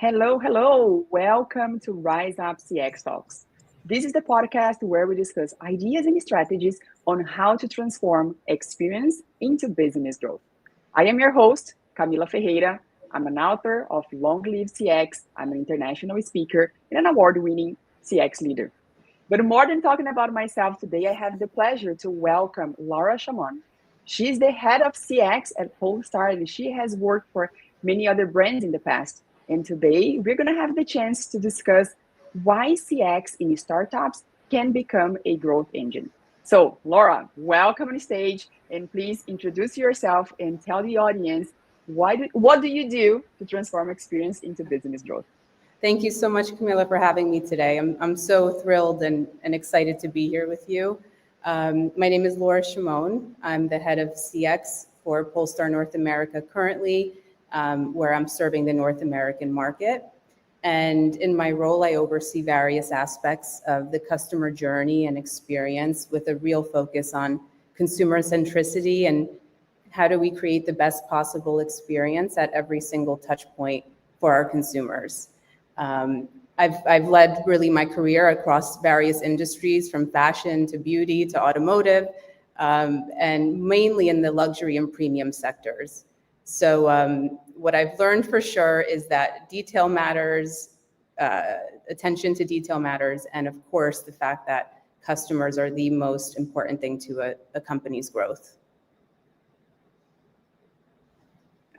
Hello, hello. Welcome to Rise Up CX Talks. This is the podcast where we discuss ideas and strategies on how to transform experience into business growth. I am your host, Camila Ferreira. I'm an author of Long Live CX. I'm an international speaker and an award-winning CX leader. But more than talking about myself today, I have the pleasure to welcome Laura Chamoun. She's the head of CX at Polestar, and she has worked for many other brands in the past. And today, we're going to have the chance to discuss why CX in startups can become a growth engine. So, Laura, welcome on stage, and please introduce yourself and tell the audience what do you do to transform experience into business growth? Thank you so much, Camila, for having me today. I'm so thrilled and excited to be here with you. My name is Laura Chamoun. I'm the head of CX for Polestar North America currently, where I'm serving the North American market. And in my role, I oversee various aspects of the customer journey and experience with a real focus on consumer centricity and how do we create the best possible experience at every single touch point for our consumers. I've led really my career across various industries, from fashion to beauty to automotive, and mainly in the luxury and premium sectors. So what I've learned for sure is that detail matters, attention to detail matters, and of course the fact that customers are the most important thing to a company's growth.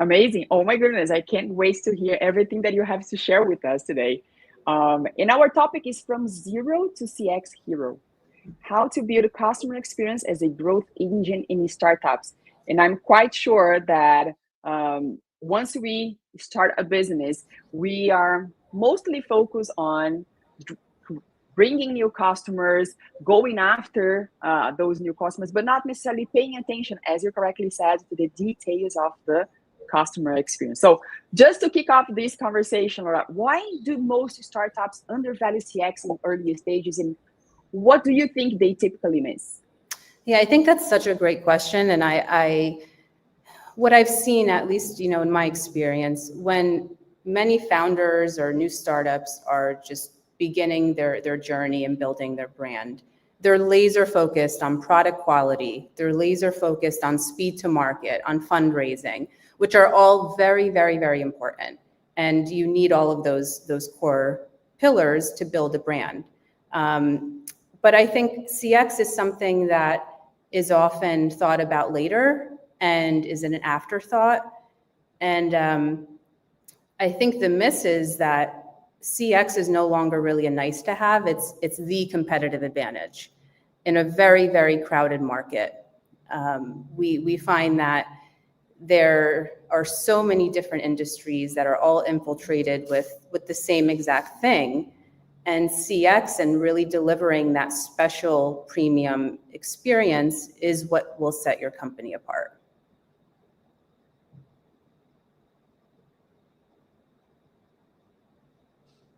Amazing. Oh my goodness. I can't wait to hear everything that you have to share with us today. And our topic is from zero to CX hero, how to build a customer experience as a growth engine in startups. And I'm quite sure that once we start a business, we are mostly focused on bringing new customers, going after those new customers, but not necessarily paying attention, as you correctly said, to the details of the customer experience. So just to kick off this conversation, Laura, why do most startups undervalue CX in early stages, and what do you think they typically miss? Yeah, I think that's such a great question. And what I've seen, at least, in my experience, when many founders or new startups are just beginning their journey and building their brand, they're laser focused on product quality. They're laser focused on speed to market, on fundraising, which are all very, very, very important. And you need all of those core pillars to build a brand. But I think CX is something that is often thought about later and is an afterthought. And I think the miss is that CX is no longer really a nice to have. It's the competitive advantage in a very, very crowded market. We find that there are so many different industries that are all infiltrated with the same exact thing. And CX and really delivering that special premium experience is what will set your company apart.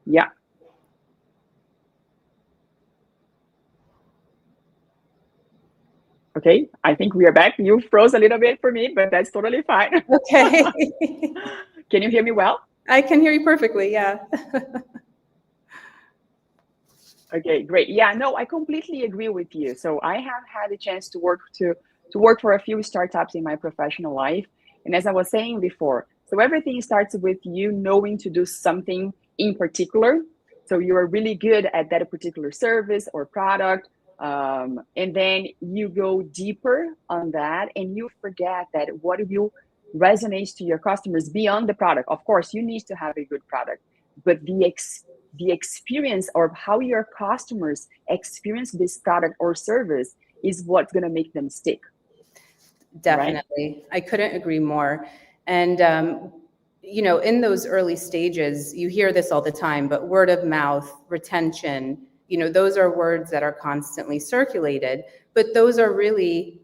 Yeah. Okay, I think we are back. You froze a little bit for me, but that's totally fine. Okay. Can you hear me well? I can hear you perfectly, yeah. Okay, great. Yeah, no, I completely agree with you. So I have had a chance to work for a few startups in my professional life. And as I was saying before, so everything starts with you knowing to do something in particular. So you are really good at that particular service or product. And then you go deeper on that and you forget that what will resonate to your customers beyond the product. Of course, you need to have a good product, but the experience or how your customers experience this product or service is what's going to make them stick. Definitely. Right? I couldn't agree more. And, in those early stages, you hear this all the time, but word of mouth, retention, those are words that are constantly circulated, but those are really,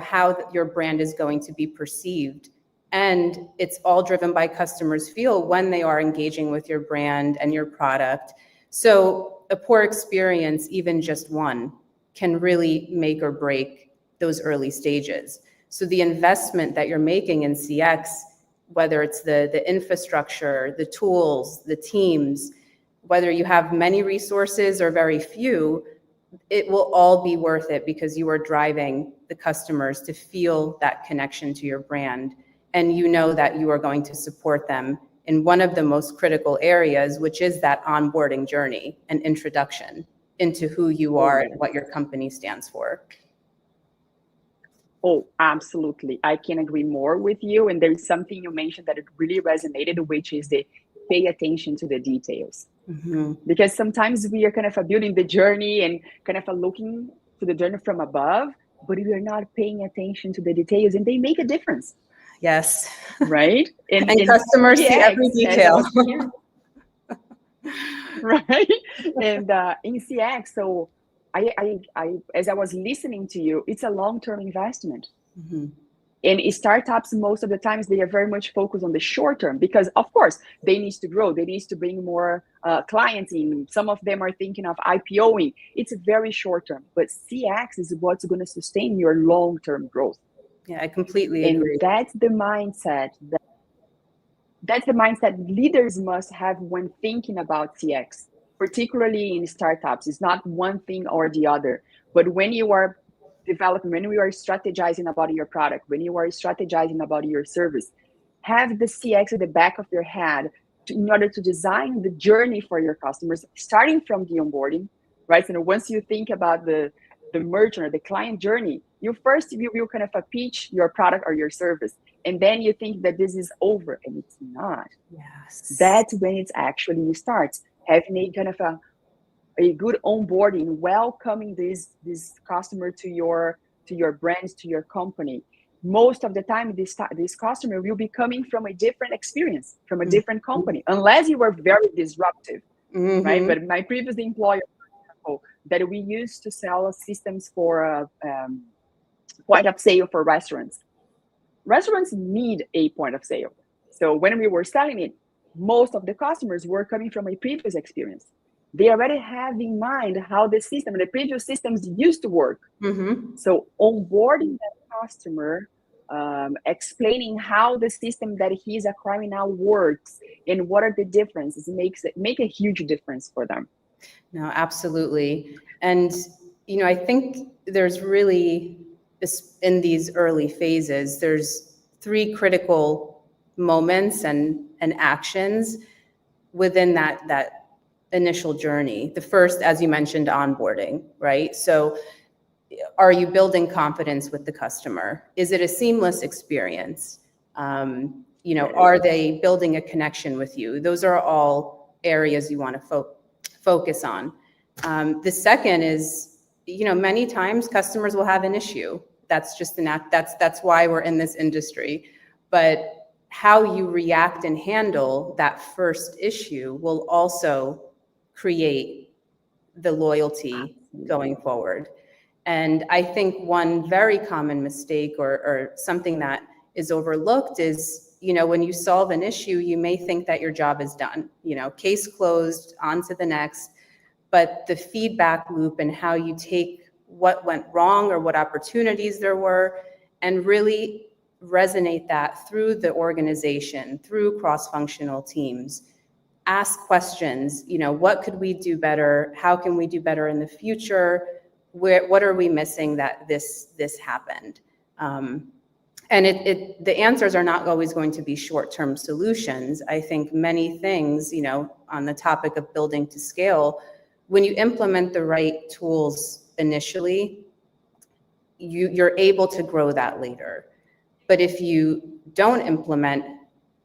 how your brand is going to be perceived. And it's all driven by customers' feel when they are engaging with your brand and your product. So a poor experience, even just one, can really make or break those early stages. So the investment that you're making in CX whether it's the infrastructure, the tools, the teams, whether you have many resources or very few, it will all be worth it because you are driving the customers to feel that connection to your brand. And you know that you are going to support them in one of the most critical areas, which is that onboarding journey and introduction into who you are and what your company stands for. Oh, absolutely. I can agree more with you. And there's something you mentioned that it really resonated, which is the pay attention to the details. Mm-hmm. Because sometimes we are kind of building the journey and kind of looking to the journey from above, but we are not paying attention to the details, and they make a difference. Yes. Right? And customers see every detail. Right? And in CX, so I, as I was listening to you, it's a long-term investment. Mm-hmm. And startups, most of the times, they are very much focused on the short term because, of course, they need to grow. They need to bring more clients in. Some of them are thinking of IPOing. It's very short term. But CX is what's going to sustain your long-term growth. Yeah, I completely agree. And that's the mindset leaders must have when thinking about CX, particularly in startups. It's not one thing or the other. But when you are developing, when you are strategizing about your product, when you are strategizing about your service, have the CX at the back of your head in order to design the journey for your customers, starting from the onboarding, right? So once you think about the merchant or the client journey, you will kind of pitch your product or your service. And then you think that this is over, and it's not. Yes. That's when it actually starts. Having a kind of a good onboarding, welcoming this customer to your brands, to your company. Most of the time, this customer will be coming from a different experience, from a different company, unless you were very disruptive, right? But my previous employer, for example, that we used to sell systems for point of sale for restaurants. Restaurants need a point of sale. So when we were selling it, most of the customers were coming from a previous experience. They already have in mind how the previous systems used to work. Mm-hmm. So onboarding that customer, explaining how the system that he's acquiring now works and what are the differences make a huge difference for them. No, absolutely. And, I think there's really, in these early phases, there's 3 critical moments and actions within that initial journey. The first, as you mentioned, onboarding, right? So are you building confidence with the customer? Is it a seamless experience? Are they building a connection with you? Those are all areas you want to focus on. The second is, many times customers will have an issue. That's just that's why we're in this industry. But how you react and handle that first issue will also create the loyalty going forward. And I think one very common mistake or something that is overlooked is, when you solve an issue, you may think that your job is done, case closed, on to the next. But the feedback loop and how you take what went wrong or what opportunities there were and really resonate that through the organization, through cross-functional teams. Ask questions, what could we do better? How can we do better in the future? What are we missing that this happened? And the answers are not always going to be short-term solutions. I think many things, on the topic of building to scale, when you implement the right tools initially, you're able to grow that later. But if you don't implement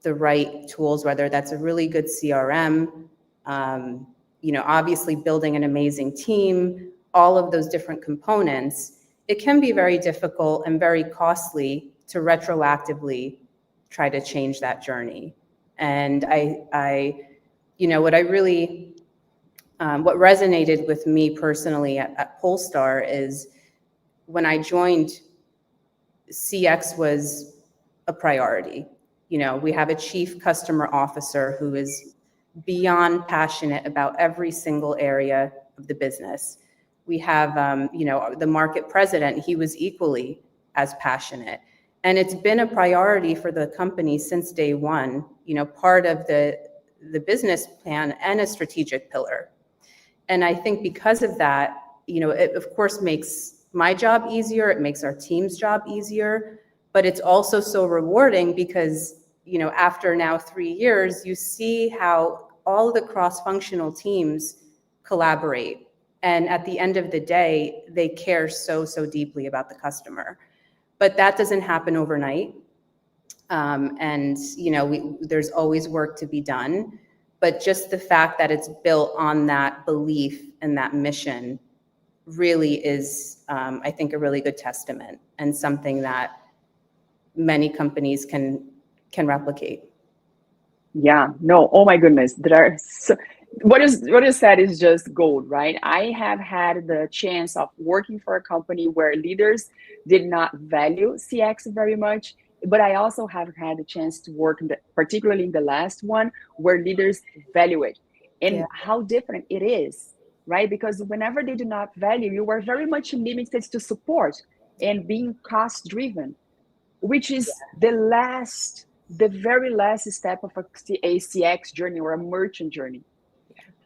the right tools, whether that's a really good CRM, obviously building an amazing team, all of those different components, it can be very difficult and very costly to retroactively try to change that journey. And what resonated with me personally at Polestar is when I joined, CX was a priority. We have a chief customer officer who is beyond passionate about every single area of the business. We have, the market president, he was equally as passionate. And it's been a priority for the company since day one, part of the business plan and a strategic pillar. And I think because of that, it of course makes my job easier, it makes our team's job easier, but it's also so rewarding because, after now 3 years, you see how all of the cross-functional teams collaborate. And at the end of the day, they care so, so deeply about the customer. But that doesn't happen overnight. And, there's always work to be done. But just the fact that it's built on that belief and that mission really is, I think, a really good testament and something that many companies can replicate. Yeah, no, oh my goodness. What you said is just gold, right? I have had the chance of working for a company where leaders did not value CX very much, but I also have had the chance to work particularly in the last one where leaders value it, and how different it is, right? Because whenever they do not value, you are very much limited to support and being cost driven, which is the very last step of a CX journey or a merchant journey.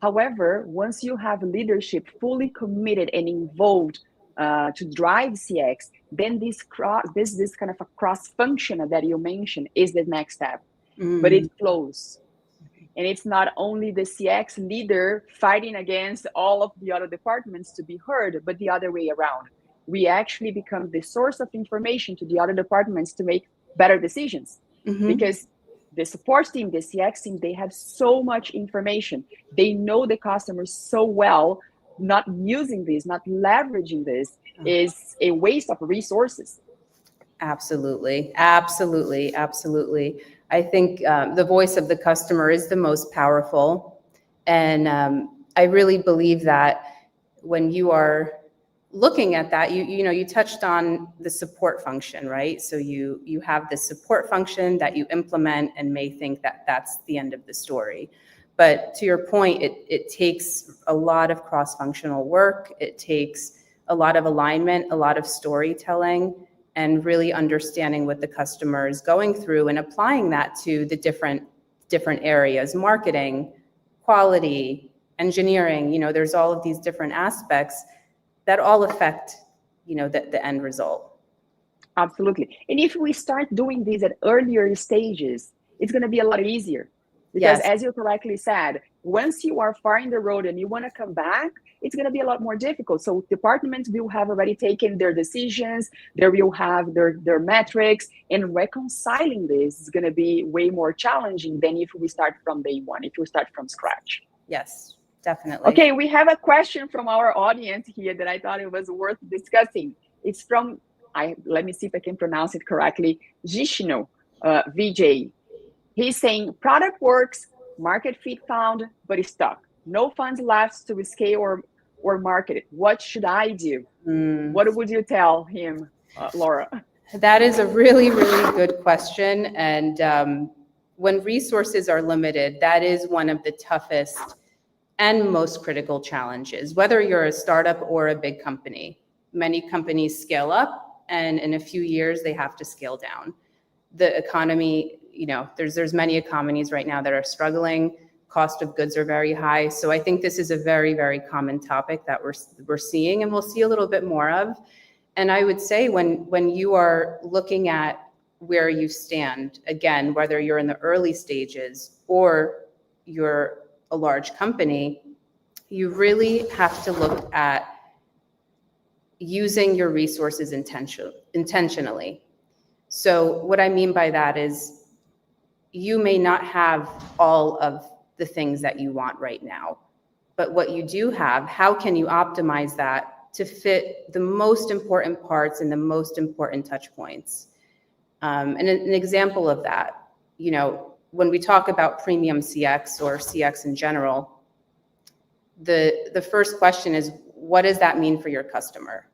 However, once you have leadership fully committed and involved to drive CX, then this kind of a cross function that you mentioned is the next step. But it flows. And it's not only the CX leader fighting against all of the other departments to be heard, but the other way around. We actually become the source of information to the other departments to make better decisions. Because the support team, the CX team, they have so much information. They know the customers so well. Not using this, not leveraging this is a waste of resources. Absolutely. I think the voice of the customer is the most powerful. And I really believe that when you are looking at that, you touched on the support function, right? So you have this support function that you implement and may think that that's the end of the story. But to your point, it takes a lot of cross-functional work. It takes a lot of alignment, a lot of storytelling, and really understanding what the customer is going through and applying that to the different areas: marketing, quality, engineering. There's all of these different aspects that all affect, the end result. Absolutely. And if we start doing these at earlier stages, it's going to be a lot easier. Because as you correctly said, once you are far in the road and you want to come back, it's going to be a lot more difficult. So departments will have already taken their decisions, they will have their metrics, and reconciling this is going to be way more challenging than if we start from day one, if we start from scratch. Yes, definitely. Okay, we have a question from our audience here that I thought it was worth discussing. It's from, let me see if I can pronounce it correctly, Jishnu, VJ. He's saying, product works, market fit found, but it's stuck. No funds left to scale or market it. What should I do? What would you tell him, Laura? That is a really, really good question. And when resources are limited, that is one of the toughest and most critical challenges, whether you're a startup or a big company. Many companies scale up, and in a few years, they have to scale down. The economy, there's many economies right now that are struggling. Cost of goods are very high. So I think this is a very, very common topic that we're seeing, and we'll see a little bit more of. And I would say when you are looking at where you stand, again, whether you're in the early stages or you're a large company, you really have to look at using your resources intentionally. So what I mean by that is you may not have all of the things that you want right now, but what you do have, how can you optimize that to fit the most important parts and the most important touch points? And an example of that, when we talk about premium CX or CX in general, the first question is, what does that mean for your customer?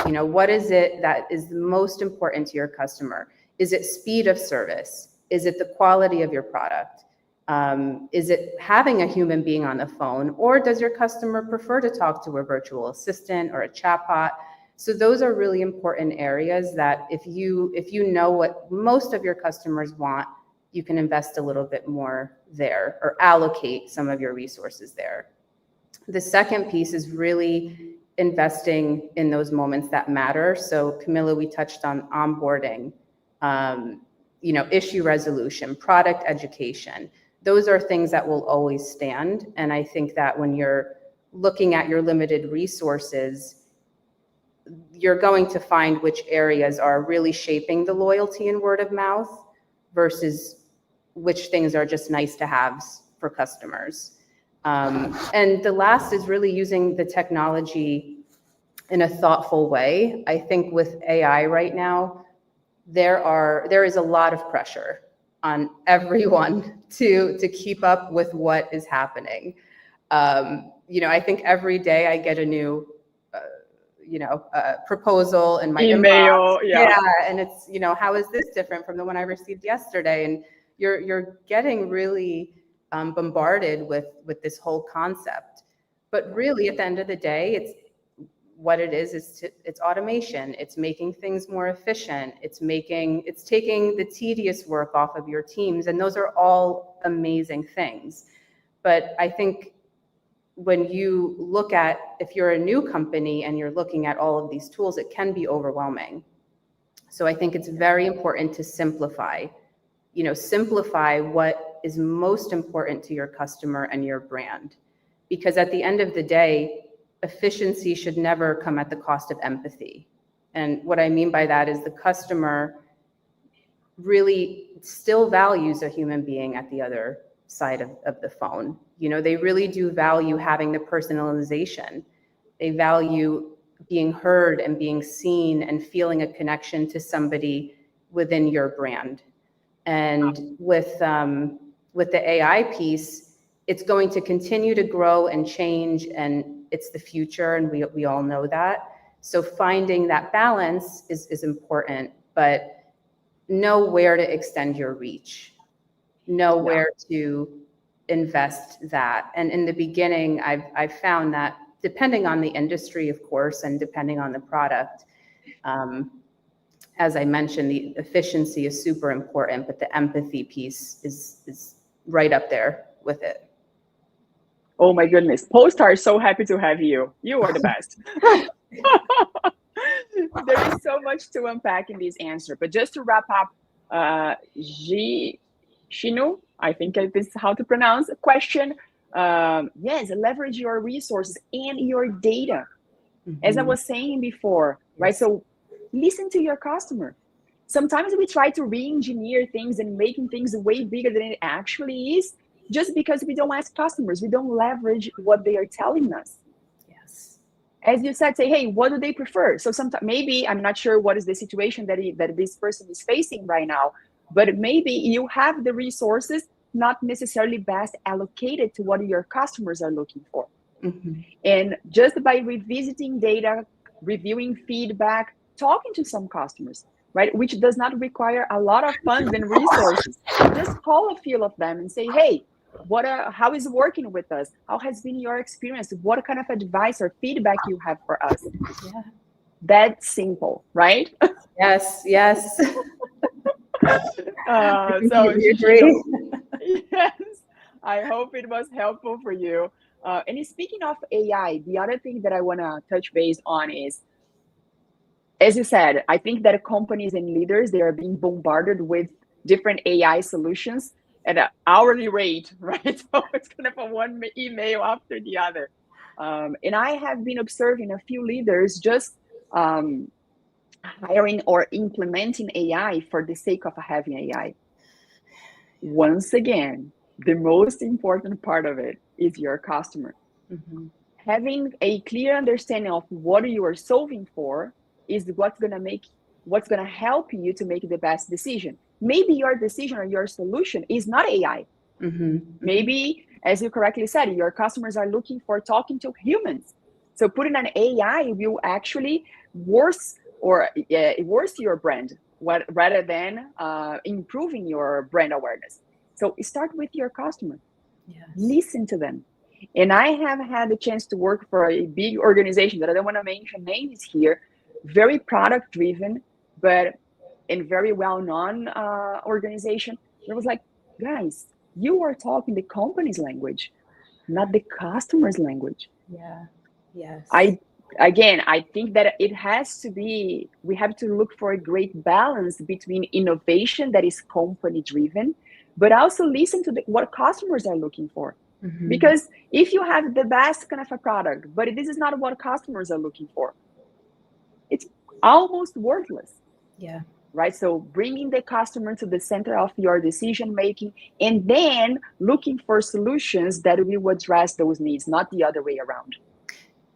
What is it that is the most important to your customer? Is it speed of service? Is it the quality of your product? Is it having a human being on the phone? Or does your customer prefer to talk to a virtual assistant or a chatbot? So those are really important areas that if you know what most of your customers want, you can invest a little bit more there or allocate some of your resources there. The second piece is really investing in those moments that matter. So Camilla, we touched on onboarding, issue resolution, product education. Those are things that will always stand. And I think that when you're looking at your limited resources, you're going to find which areas are really shaping the loyalty and word of mouth versus which things are just nice to haves for customers. And the last is really using the technology in a thoughtful way. I think with AI right now, there is a lot of pressure on everyone to keep up with what is happening. I think every day I get a new proposal in my email, inbox. Yeah, and it's, how is this different from the one I received yesterday? And you're getting really bombarded with this whole concept. But really, at the end of the day, it's it's automation. It's making things more efficient. It's taking the tedious work off of your teams, and those are all amazing things. But I think when you look at, if you're a new company and you're looking at all of these tools, it can be overwhelming. So I think it's very important to simplify what is most important to your customer and your brand. Because at the end of the day, efficiency should never come at the cost of empathy. And what I mean by that is the customer really still values a human being at the other side of the phone. They really do value having the personalization. They value being heard and being seen and feeling a connection to somebody within your brand. And with the AI piece, it's going to continue to grow and change, and it's the future, and we all know that. So finding that balance is important, but know where to extend your reach, know where to invest that. And in the beginning, I've found that depending on the industry, of course, and depending on the product, as I mentioned, the efficiency is super important, but the empathy piece is right up there with it. Oh my goodness. Polestar is so happy to have you. You are the best. There is so much to unpack in this answer, but just to wrap up, Shinu, I think this is how to pronounce a question. Yes, leverage your resources and your data. Mm-hmm. As I was saying before, yes. Right? So listen to your customer. Sometimes we try to re-engineer things and making things way bigger than it actually is, just because we don't ask customers, we don't leverage what they are telling us. Yes. As you said, say, hey, what do they prefer? So sometimes, maybe, I'm not sure what is the situation that this person is facing right now, but maybe you have the resources not necessarily best allocated to what your customers are looking for. Mm-hmm. And just by revisiting data, reviewing feedback, talking to some customers, right, which does not require a lot of funds and resources. Just call a few of them and say, hey, how is it working with us? How has been your experience? What kind of advice or feedback you have for us? Yeah. That's simple, right? Yes, yes. So agree. Yes, I hope it was helpful for you. And speaking of AI, the other thing that I want to touch base on is, as you said, I think that companies and leaders, they are being bombarded with different AI solutions at an hourly rate, right? So it's kind of a one email after the other. And I have been observing a few leaders just hiring or implementing AI for the sake of having AI. Once again, the most important part of it is your customer. Mm-hmm. Having a clear understanding of what you are solving for is what's going to help you to make the best decision. Maybe your decision or your solution is not AI. Mm-hmm. Maybe, as you correctly said, your customers are looking for talking to humans. So putting an AI will actually worse your brand rather than improving your brand awareness. So start with your customer. Yes. Listen to them. And I have had the chance to work for a big organization that I don't want to mention names here, very product driven, but in very well-known organization. It was like, guys, you are talking the company's language, not the customer's language. Yeah. Yes. I think that it has to be, we have to look for a great balance between innovation that is company driven, but also listen to what customers are looking for. Mhm. Because if you have the best kind of a product, but this is not what customers are looking for, it's almost worthless. Yeah. Right? So bringing the customer to the center of your decision making, and then looking for solutions that will address those needs, not the other way around.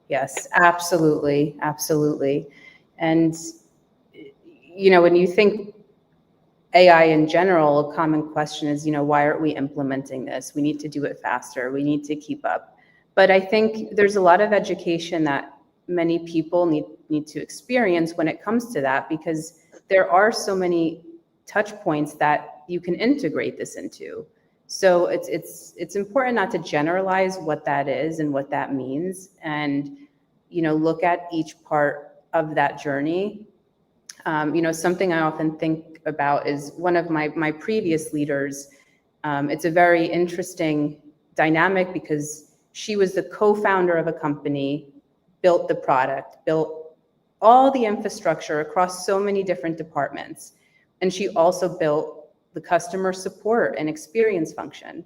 Yes, absolutely, absolutely. And when you think AI in general, a common question is, why aren't we implementing this? We need to do it faster. We need to keep up. But I think there's a lot of education that many people need to experience when it comes to that, because there are so many touch points that you can integrate this into. So it's important not to generalize what that is and what that means, and look at each part of that journey. Something I often think about is one of my previous leaders. It's a very interesting dynamic because she was the co-founder of a company, built the product, built all the infrastructure across so many different departments. And she also built the customer support and experience function.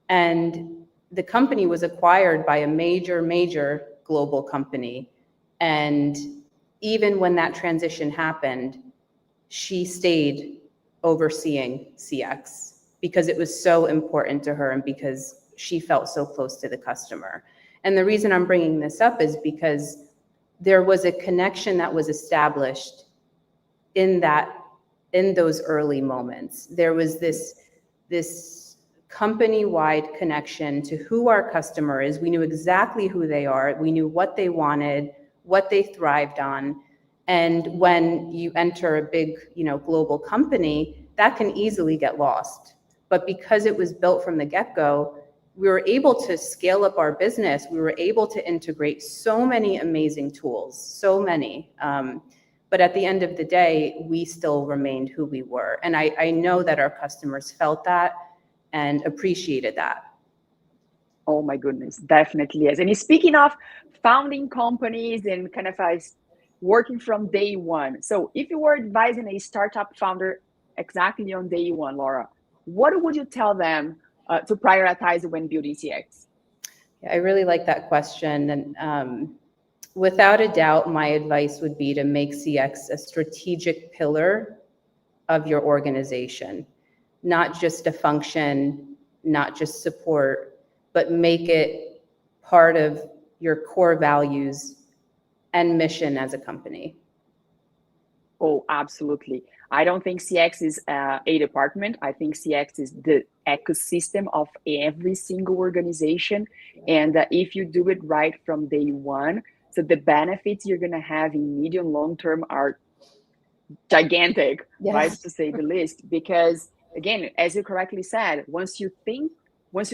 And the company was acquired by a major global company. And even when that transition happened, she stayed overseeing CX because it was so important to her and because she felt so close to the customer. And the reason I'm bringing this up is because there was a connection that was established in those early moments. There was this company-wide connection to who our customer is. We knew exactly who they are. We knew what they wanted, what they thrived on. And when you enter a big, global company, that can easily get lost. But because it was built from the get-go, we were able to scale up our business. We were able to integrate so many amazing tools, so many. But at the end of the day, we still remained who we were. And I know that our customers felt that and appreciated that. Oh my goodness, definitely yes. And speaking of founding companies and kind of working from day one. So if you were advising a startup founder exactly on day one, Laura, what would you tell them to prioritize when building CX? Yeah, I really like that question. And without a doubt, my advice would be to make CX a strategic pillar of your organization, not just a function, not just support, but make it part of your core values and mission as a company. Oh, absolutely. I don't think CX is a department. I think CX is the ecosystem of every single organization. And if you do it right from day one, so the benefits you're going to have in medium long term are gigantic, Yes. right, to say the least. Because again, as you correctly said, once you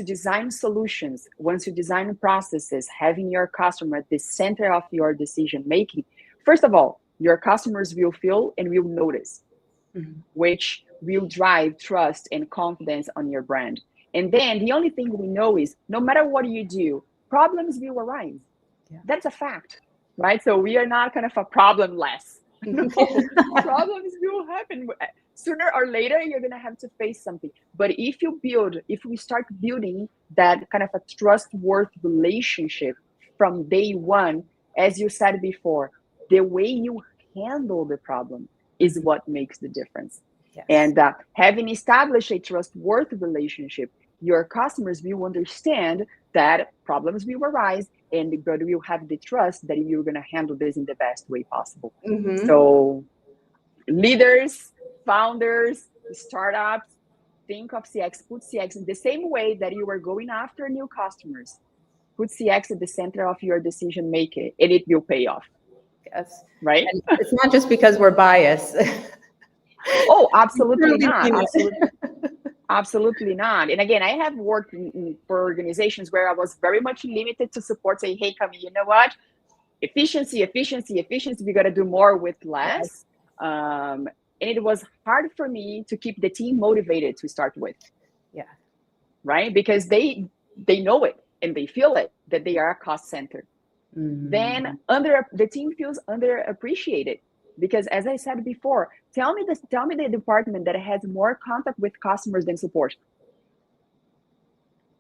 design solutions, once you design processes, having your customer at the center of your decision making, first of all, your customers will feel and will notice, which will drive trust and confidence on your brand. And then the only thing we know is no matter what you do, problems will arise. Yeah. That's a fact, right? So we are not kind of a problem-less. No, problems will happen. Sooner or later, you're going to have to face something. But if we start building that kind of a trustworthy relationship from day one, as you said before, the way you handle the problem is what makes the difference. Yes. And having established a trustworthy relationship, your customers will understand that problems will arise, and but will have the trust that you're going to handle this in the best way possible. Mm-hmm. So leaders, founders, startups, think of CX, put CX in the same way that you are going after new customers. Put CX at the center of your decision making, and it will pay off. Yes. Right? And it's not just because we're biased. Oh, absolutely not. Absolutely. Absolutely not. And again, I have worked for organizations where I was very much limited to support, say, hey, Camille, you know what? efficiency, efficiency, efficiency. We got to do more with less. And it was hard for me to keep the team motivated to start with. Yeah. Right? Because they know it and they feel it, that they are a cost center. Then the team feels underappreciated. Because as I said before, tell me the department that has more contact with customers than support.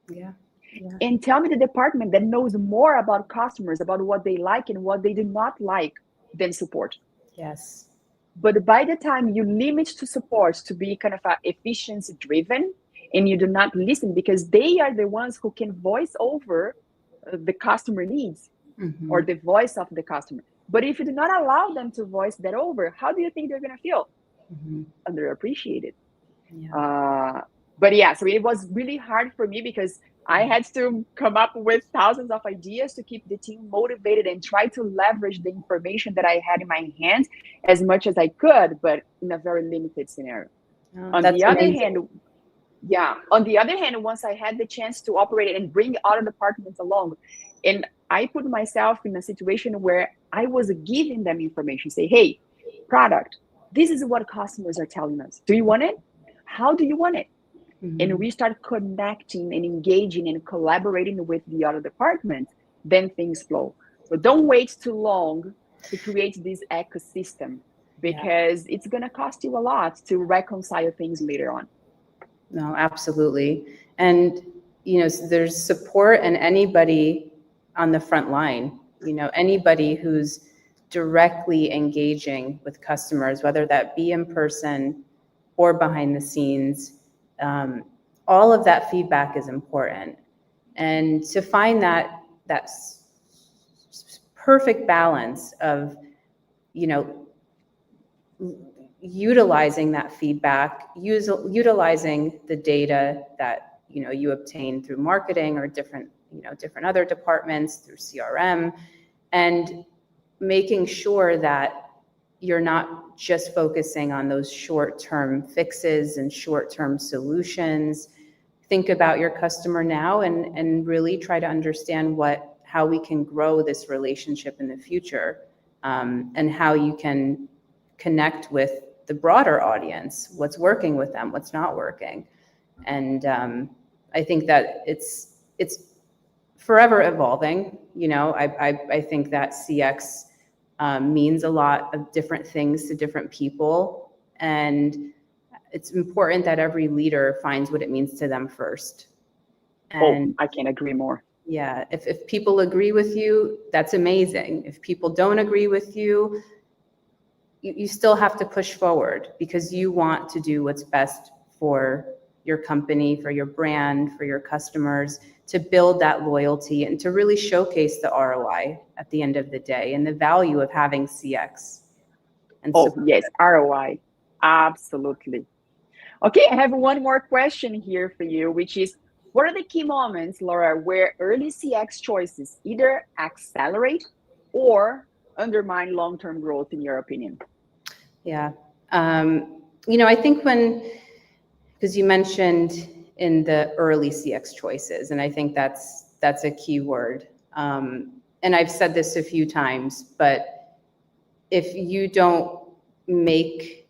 Yeah. And tell me the department that knows more about customers, about what they like and what they do not like than support. Yes. But by the time you limit to support to be kind of efficiency driven, and you do not listen, because they are the ones who can voice over the customer needs or the voice of the customer. But if you do not allow them to voice that over, how do you think they're going to feel? Underappreciated. Yeah. But yeah, so it was really hard for me because I had to come up with thousands of ideas to keep the team motivated and try to leverage the information that I had in my hands as much as I could, but in a very limited scenario. On the other hand, once I had the chance to operate and bring other departments along, and I put myself in a situation where I was giving them information, say, hey, product, this is what customers are telling us. Do you want it? How do you want it? And we start connecting and engaging and collaborating with the other departments, then things flow. So don't wait too long to create this ecosystem, because it's going to cost you a lot to reconcile things later on. No, absolutely. And, so there's support and anybody on the front line, anybody who's directly engaging with customers, whether that be in person or behind the scenes. All of that feedback is important. And to find that perfect balance of, utilizing that feedback, utilizing the data that, you obtain through marketing or different other departments through CRM, and making sure that you're not just focusing on those short-term fixes and short-term solutions. Think about your customer now and really try to understand how we can grow this relationship in the future, and how you can connect with the broader audience, what's working with them, what's not working. And I think that it's forever evolving. I think that CX means a lot of different things to different people. And it's important that every leader finds what it means to them first. And I can't agree more. Yeah, if people agree with you, that's amazing. If people don't agree with you, you still have to push forward, because you want to do what's best for your company, for your brand, for your customers, to build that loyalty and to really showcase the ROI at the end of the day and the value of having CX. And yes, ROI. Absolutely. Okay, I have one more question here for you, which is, what are the key moments, Laura, where early CX choices either accelerate or undermine long-term growth, in your opinion? Yeah. I think because you mentioned in the early CX choices, and I think that's a key word. And I've said this a few times, but if you don't make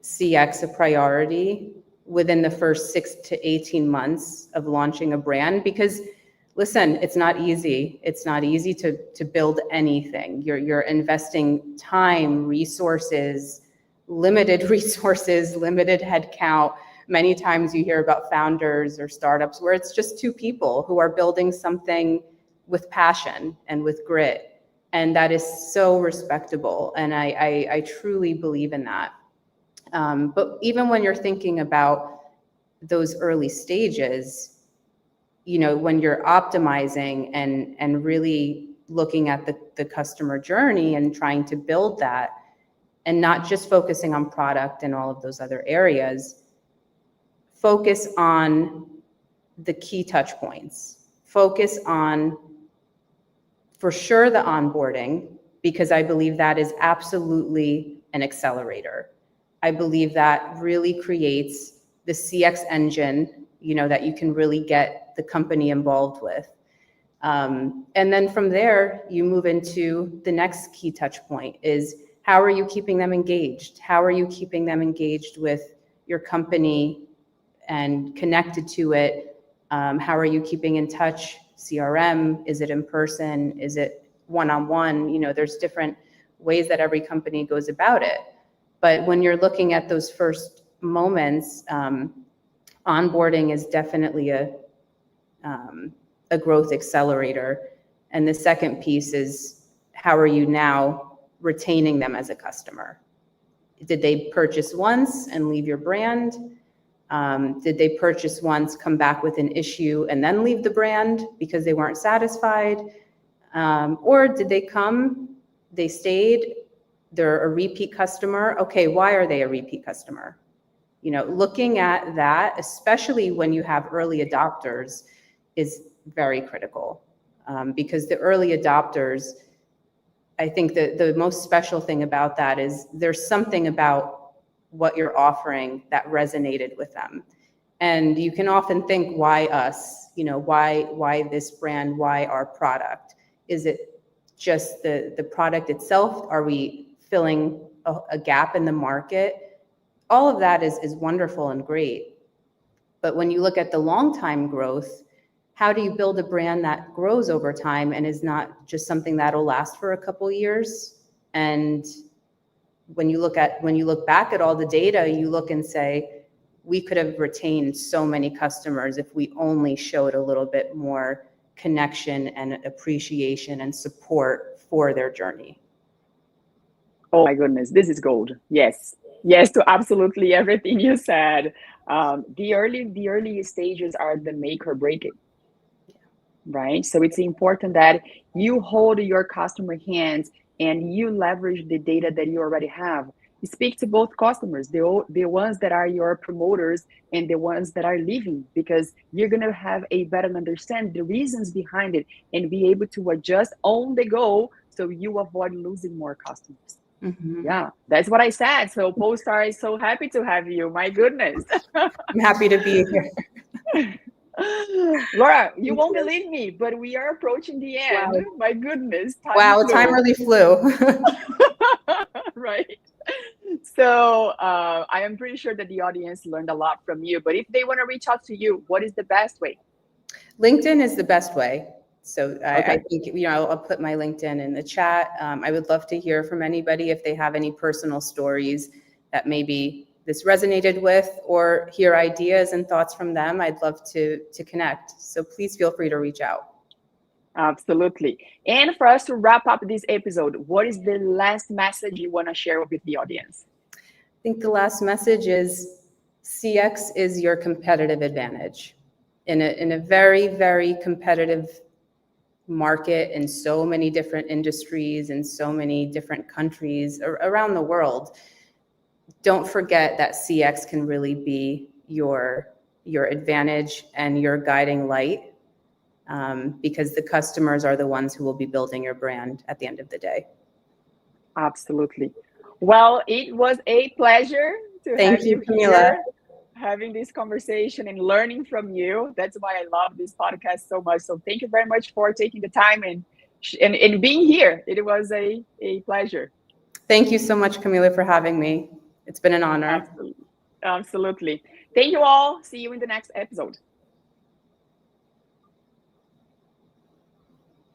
CX a priority within the first 6 to 18 months of launching a brand, because listen, it's not easy. It's not easy to build anything. You're investing time, resources, limited resources, limited headcount. Many times you hear about founders or startups where it's just 2 people who are building something with passion and with grit. And that is so respectable. And I truly believe in that. But even when you're thinking about those early stages, when you're optimizing and really looking at the customer journey and trying to build that, and not just focusing on product and all of those other areas, focus on the key touch points. Focus on, for sure, the onboarding, because I believe that is absolutely an accelerator. I believe that really creates the CX engine, that you can really get the company involved with. And then from there, you move into the next key touch point is how are you keeping them engaged? How are you keeping them engaged with your company and connected to it? How are you keeping in touch? CRM, is it in person? Is it one-on-one? You know, there's different ways that every company goes about it. But when you're looking at those first moments, onboarding is definitely a growth accelerator. And the second piece is how are you now retaining them as a customer? Did they purchase once and leave your brand? Did they purchase once, come back with an issue, and then leave the brand because they weren't satisfied? Or did they come, they stayed, they're a repeat customer? Okay, why are they a repeat customer? You know, looking at that, especially when you have early adopters, is very critical. Because the early adopters, I think that the most special thing about that is there's something about what you're offering that resonated with them. And you can often think, why us? You know, why this brand? Why our product? Is it just the product itself? Are we filling a gap in the market? All of that is wonderful and great. But when you look at the long-time growth, how do you build a brand that grows over time and is not just something that'll last for a couple years? And when you look back at all the data, you look and say, we could have retained so many customers if we only showed a little bit more connection and appreciation and support for their journey. Oh my goodness, this is gold. Yes, yes to absolutely everything you said. The early stages are the make or break it, right? So it's important that you hold your customer hands and you leverage the data that you already have. You speak to both customers, the ones that are your promoters and the ones that are leaving, because you're going to have a better understand the reasons behind it and be able to adjust on the go so you avoid losing more customers. Mm-hmm. Yeah, that's what I said. So Polestar is so happy to have you. My goodness. I'm happy to be here. Laura, you won't believe me, but we are approaching the end. Wow. My goodness. Time really flew. Right. So I am pretty sure that the audience learned a lot from you, but if they want to reach out to you, what is the best way? LinkedIn is the best way. So I think, you know, I'll put my LinkedIn in the chat. I would love to hear from anybody if they have any personal stories that maybe this resonated with, or hear ideas and thoughts from them. I'd love to connect. So please feel free to reach out. Absolutely. And for us to wrap up this episode, what is the last message you want to share with the audience? I think the last message is CX is your competitive advantage. In a very, very competitive market in so many different industries and so many different countries around the world, don't forget that CX can really be your advantage and your guiding light, because the customers are the ones who will be building your brand at the end of the day. Absolutely. Well, it was a pleasure to have you here, having this conversation and learning from you. That's why I love this podcast so much. So thank you very much for taking the time and being here. It was a pleasure. Thank you so much, Camila, for having me. It's been an honor. Absolutely. Thank you all. See you in the next episode.